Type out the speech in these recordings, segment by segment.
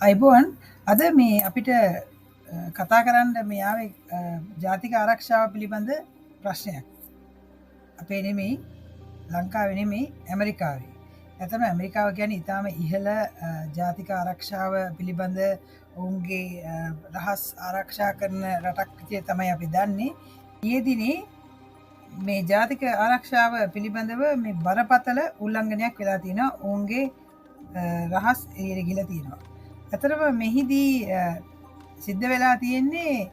අයිබෝන් අද මේ අපිට කතා කරන්න මේ ආවේ ජාතික ආරක්ෂාව පිළිබඳ ප්‍රශ්නයක්. අපේ නෙමෙයි, ලංකාවේ නෙමෙයි, ඇමරිකාවේ. ඇත්තටම ඇමරිකාව කියන්නේ ඊටාම ඉහළ ජාතික ආරක්ෂාව පිළිබඳ ඔවුන්ගේ රහස් ආරක්ෂා කරන රටක් විදිහට තමයි අපි දන්නේ. ඊයේ දිනේ මේ ජාතික ආරක්ෂාව පිළිබඳව මේ බරපතල උල්ලංඝනයක් වෙලා තියෙනවා. ඔවුන්ගේ රහස් එළියට ගිහලා තියෙනවා. ඇත්තටම මෙහිදී සිද්ධ වෙලා තියෙන්නේ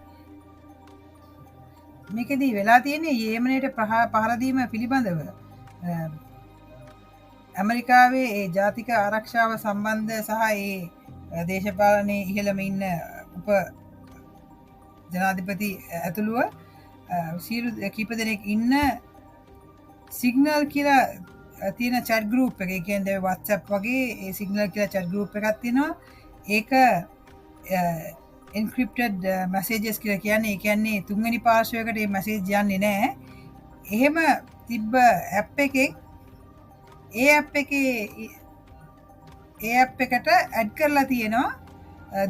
මේකෙදී වෙලා තියෙන්නේ යේමනයට පහර දීම පිළිබඳව ඇමරිකාවේ ඒ ජාතික ආරක්ෂාව සම්බන්ධ සහ ඒ දේශපාලනයේ ඉහළම ඉන්න උප ජනාධිපති ඇතුළුව සියලු කීප දෙනෙක් ඉන්න සිග්නල් කියලා තියෙන chat group එක. ඒ කියන්නේ WhatsApp වගේ ඒ signal කියලා chat group එකක් තියෙනවා. ඒක encrypted messages කියලා කියන්නේ. ඒ කියන්නේ තුන්වෙනි පාර්ශ්වයකට මේ message යන්නේ නැහැ. එහෙම තිබ්බ app එකෙන් ඒ app එකට add කරලා තියෙනවා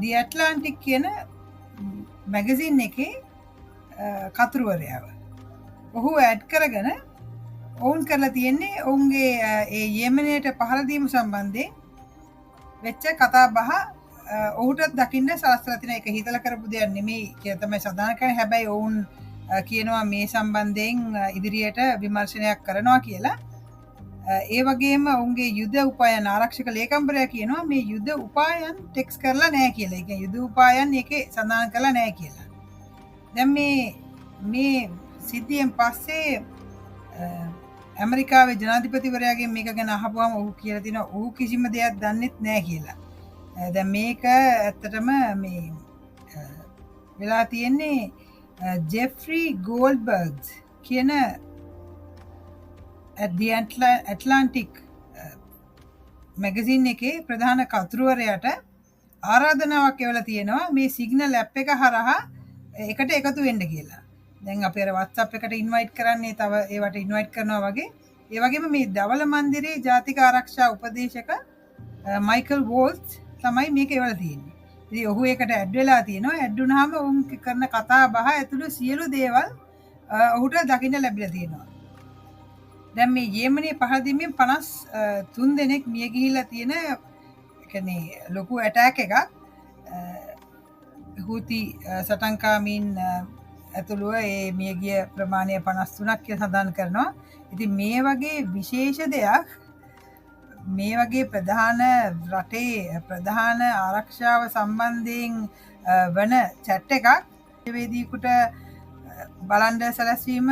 The Atlantic කියන magazine එකේ කතුරුවරයාව. ඔහු add කරගෙන ඔවුන් කරලා තියෙන්නේ ඔවුන්ගේ ඒ යේමනයට පහර දීම සම්බන්ධයෙන් වෙච්ච කතා බහ ඔහුටත් දකින්න සලස්සලා තියෙන එක හිතලා කරපු දෙයක් නෙමෙයි කියලා තමයි සඳහන් කරන්නේ. හැබැයි ඔවුන් කියනවා මේ සම්බන්ධයෙන් ඉදිරියට විමර්ශනයක් කරනවා කියලා. ඒ වගේම ඔවුන්ගේ යුද උපායන ආරක්ෂක ලේකම්වරයා කියනවා මේ යුද උපායන් ටෙක්ස් කරලා නැහැ කියලා. ඒ කියන්නේ යුද උපායන් ඒකේ සඳහන් කරලා නැහැ කියලා. දැන් මේ සිද්ධියෙන් පස්සේ ඇමරිකාවේ ජනාධිපතිවරයාගෙන් මේක ගැන අහපුවම ඔහු කියලා තිනවා ඔහු කිසිම දෙයක් දන්නෙත් නැහැ කියලා. දැන් මේක ඇත්තටම මේ වෙලා තියෙන්නේ ජෙෆ්රි ගෝල්ඩ්බර්ග්ස් කියන The Atlantic magazine එකේ ප්‍රධාන කතුරුවරයාට ආරාධනාවක් එවලා තියෙනවා මේ සිග්නල් ඇප් එක හරහා එකට එකතු වෙන්න කියලා. දැන් අපි අර WhatsApp එකට ඉන්වයිට් කරන්නේ තව ඒවට ඉන්වයිට් කරනවා වගේ. ඒ වගේම මේ දවල මන්දිරේ ජාතික ආරක්ෂා උපදේශක මයිකල් වෝල්ට් තමයි මේක එවලා තියෙන්නේ. ඉතින් ඔහු ඒකට ඇඩ් වෙලා තියෙනවා. ඇඩ් වුණාම ඔවුන් කරන කතා බහ ඇතුළු සියලු දේවල් ඔහුට දකින්න ලැබිලා තියෙනවා. දැන් මේ යේමනයේ පහර දීමෙන් 53 දෙනෙක් මිය ගිහිල්ලා තියෙන කියන්නේ ලොකු ඇටැක් එකක් හූති සටන්කාමීන් ඇතුළුව ඒ මියගිය ප්‍රමාණය 53ක් කියලා සඳහන් කරනවා. ඉතින් මේ වගේ විශේෂ දෙයක් මේ වගේ ප්‍රධාන රටේ ප්‍රධාන ආරක්ෂාව සම්බන්ධයෙන් වන chat එකක් වේදීකට බලන්න සැලැස්වීම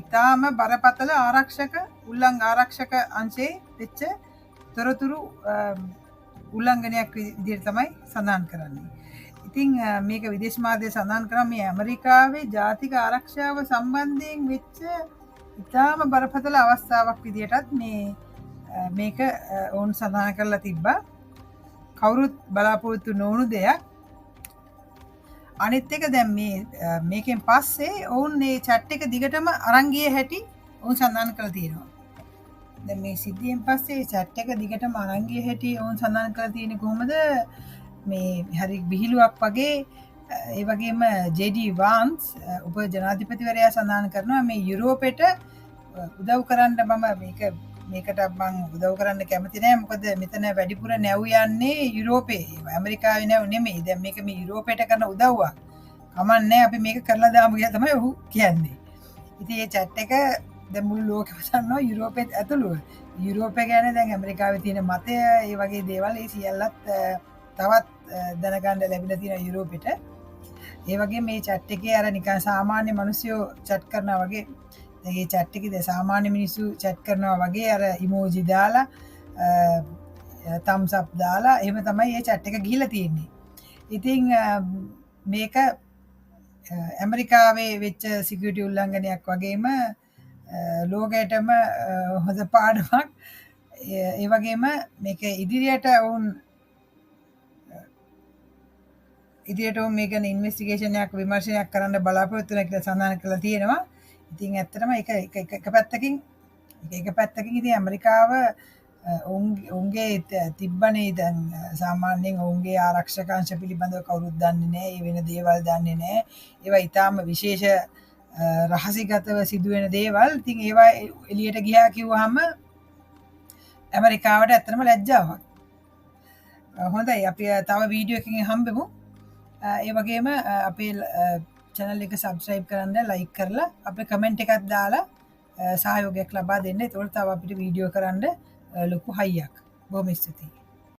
ඉතාම බරපතල ආරක්ෂක අංශයේ වෙච්ච තොරතුරු උල්ලංඝනයක් විදිහට තමයි සඳහන් කරන්නේ. ඉතින් මේක විදේශ මාධ්‍ය සඳහන් කරා මේ ඇමරිකාවේ ජාතික ආරක්ෂාව සම්බන්ධයෙන් වෙච්ච ඉතාම බරපතල අවස්ථාවක් විදිහටත් මේක ඔවුන් සඳහන් කරලා තිබ්බා. කවුරුත් බලාපොරොත්තු නොවුණු දෙයක්. අනිත් එක දැන් මේකෙන් පස්සේ ඔවුන් මේ chat එක දිගටම අරන් ගිය හැටි ඔවුන් සඳහන් කරලා තියෙනවා. දැන් මේ සිද්ධියෙන් පස්සේ chat එක දිගටම අරන් ගිය හැටි ඔවුන් සඳහන් කරලා තියෙන්නේ කොහොමද? මේ හරි විහිළුවක් වගේ. ඒ වගේම JD Vance උප ජනාධිපතිවරයා සඳහන් කරනවා මේ යුරෝපෙට උදව් කරන්න මේකට මම උදව් කරන්න කැමති නෑ. මොකද මෙතන වැඩිපුර නැව් යන්නේ යුරෝපේ. ඇමරිකාවේ නැව් නෙමෙයි. දැන් මේක මේ යුරෝපෙට කරන උදව්වක්. කමන්නේ අපි මේක කරලා දාමු කියලා තමයි ඔහු කියන්නේ. ඉතින් මේ chat එක දැන් මුළු ලෝකෙම දන්නවා යුරෝපෙත් ඇතුළුව. යුරෝපේ ගැන දැන් ඇමරිකාවේ තියෙන මතය ඒ වගේ දේවල් ඒ සියල්ලත් තවත් දැනගන්න ලැබිලා තියෙනවා යුරෝපෙට. ඒ වගේ මේ chat එකේ අර නිකන් සාමාන්‍ය මිනිස්සු chat කරනවා වගේ ඒ chat එකේ සාමාන්‍ය මිනිස්සු chat කරනවා වගේ අර emoji දාලා thumbs up දාලා එහෙම තමයි මේ chat එක ගිහිල්ලා තියෙන්නේ. ඉතින් මේක ඇමරිකාවේ වෙච්ච සිකියුරිටි උල්ලංඝනයක් වගේම ලෝකයටම හොඳ පාඩමක්. ඒ වගේම මේක ඉදිරියට මේ ගැන ඉන්වෙස්ටිගේෂන් එකක් විමර්ශනයක් කරන්න බලාපොරොත්තු වෙන කියලා සඳහන් කරලා තියෙනවා. ඉතින් ඇත්තටම ඒක එක පැත්තකින් ඉතින් ඇමරිකාව ඔවුන්ගේ තිබ්බනේ දැන් සාමාන්‍යයෙන් ඔවුන්ගේ ආරක්ෂකංශ පිළිබඳව කවුරුත් දන්නේ නැහැ. ඒ වෙන දේවල් දන්නේ නැහැ. ඒවා ඊටාම විශේෂ රහසිගතව සිදුවෙන දේවල්. ඉතින් ඒවා එළියට ගියා කිව්වහම ඇමරිකාවට ඇත්තටම ලැජ්ජාවක්. හොඳයි අපි තව වීඩියෝ එකකින් හම්බෙමු. ඒ වගේම අපේ channel එක subscribe කරන්න, like කරලා අපේ comment එකක් දාලා සහයෝගයක් ලබා දෙන්න. ඒතකොට තව අපිට වීඩියෝ කරන්න ලොකු හයියක්. බොහොම ස්තුතියි.